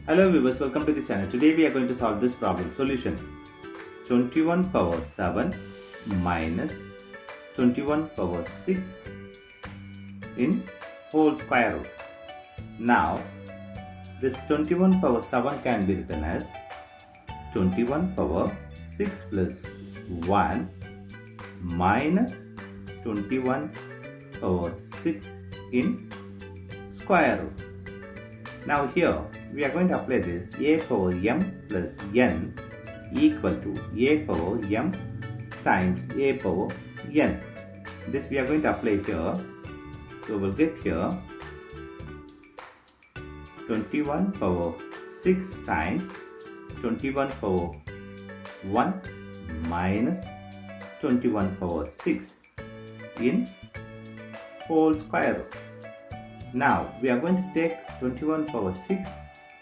Hello viewers, welcome to the channel. Today we are going to solve this problem. Solution: 21 power 7 minus 21 power 6 in whole square root. Now this 21 power 7 can be written as 21 power 6 plus 1 minus 21 power 6 in square root. Now here we are going to apply this a power m plus n equal to a power m times a power n. This we are going to apply here. So we'll get here 21 power 6 times 21 power 1 minus 21 power 6 in whole square root. Now we are going to take 21 power 6,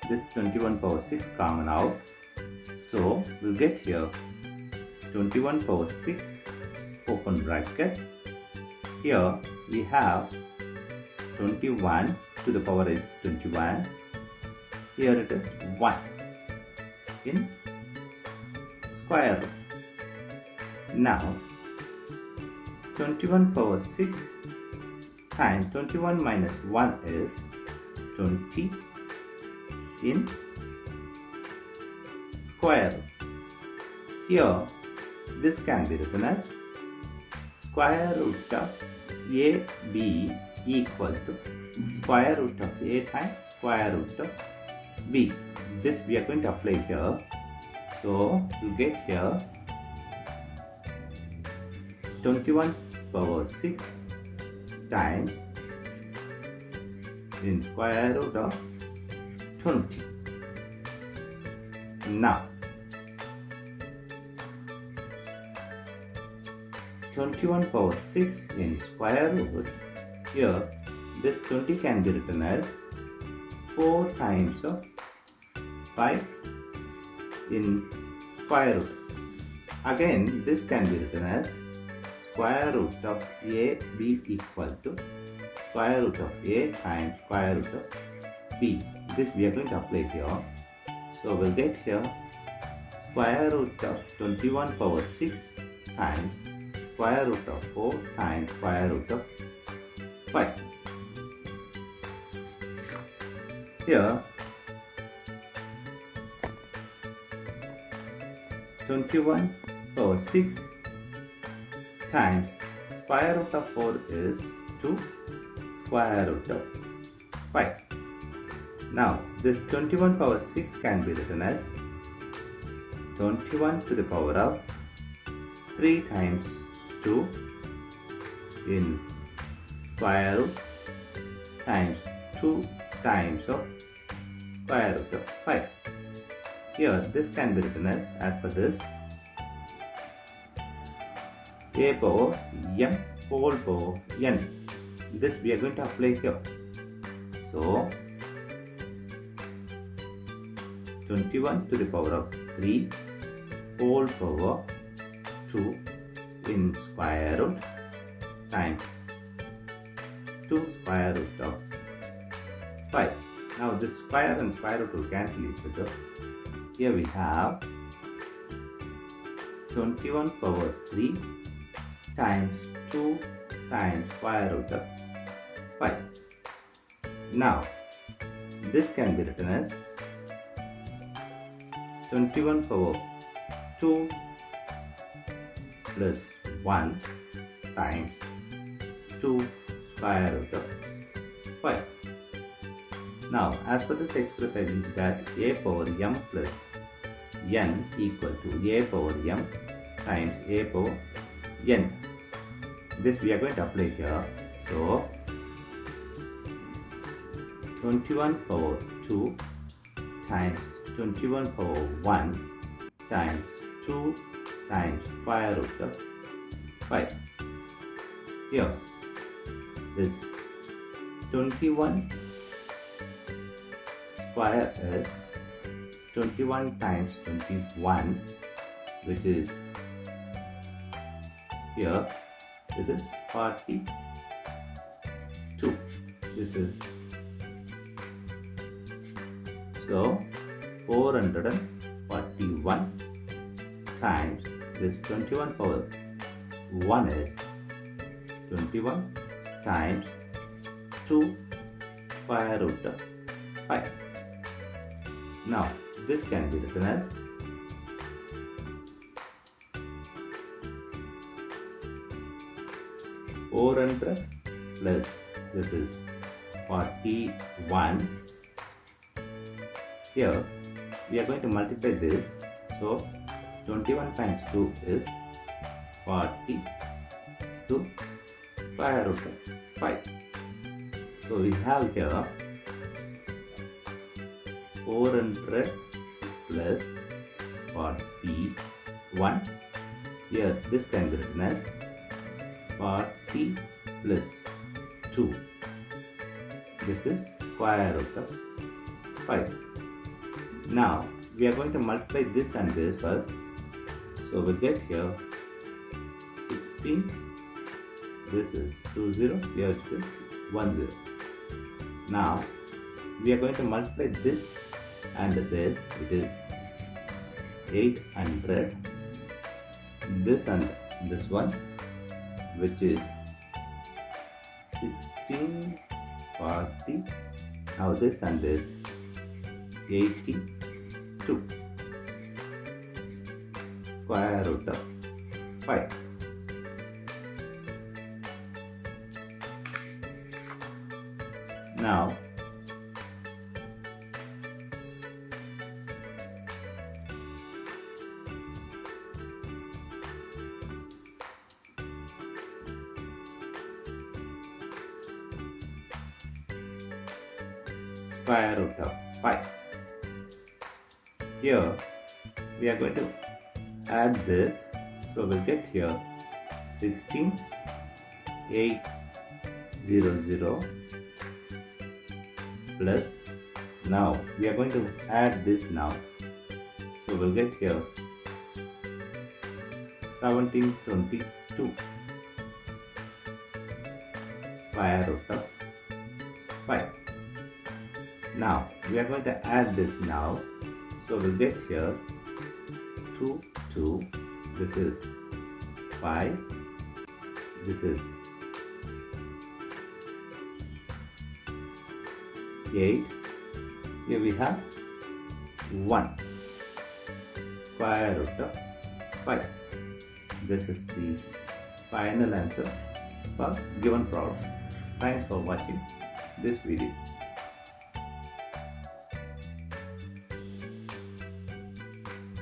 this 21 power 6 common out. So we'll get here 21 power 6 open bracket. Here we have 21 to the power is 21. Here it is 1 in square root. Now 21 power 6 times 21 minus 1 is 20 in square root. Here this can be written as square root of AB equal to square root of A times square root of B. This we are going to apply here. So you get here 21 power 6 times in square root of 20. Now 21 power 6 in square root, here this 20 can be written as 4 times of 5 in square root. Again this can be written as square root of AB equal to square root of A times square root of B. This we are going to apply here. So we'll get here square root of 21 power 6 times square root of 4 times square root of 5. Here 21 power 6 times square root of 4 is 2 square root of 5. Now this 21 power 6 can be written as 21 to the power of 3 times 2 in square root times 2 times of square root of 5. Here this can be written as per this a power m whole power n. This we are going to apply here. So 21 to the power of 3 whole power 2 in square root times 2 square root of 5. Now this square and square root will cancel each other. Here we have 21 power 3 times 2 times square root of 5. Now this can be written as 21 power 2 plus 1 times 2 square root of 5. Now as per this expression is that a power m plus n equal to a power m times a power n. This we are going to apply here. So 21 power 2 times 21 power 1 times 2 times square root of 5. Here this 21 square is 21 times 21, which is here this is 42. This is So 441 times this 21 power 1 is 21 times 2 square root of 5. Now this can be written as 400 plus this is 41. Here we are going to multiply this, so 21 times 2 is 42 square root of 5. So we have here 400 plus 41. Here this can be written as 40 plus 2. This is square root of 5. Now we are going to multiply this and this first. So we get here 16. This is 2 0. Here it is 1 0. Now we are going to multiply this and this. It is 800. This and this one, which is 1640. Now this and this 82 square root of 5. Now square root of 5. Here we are going to add this, so we'll get here 16,800 plus, now we are going to add this now, so we'll get here 1722 square root of 5. Now we are going to add this now, so we'll get here 2 2, this is 5, this is 8, here we have 1 square root of 5. This is the final answer for given problem. Thanks for watching this video.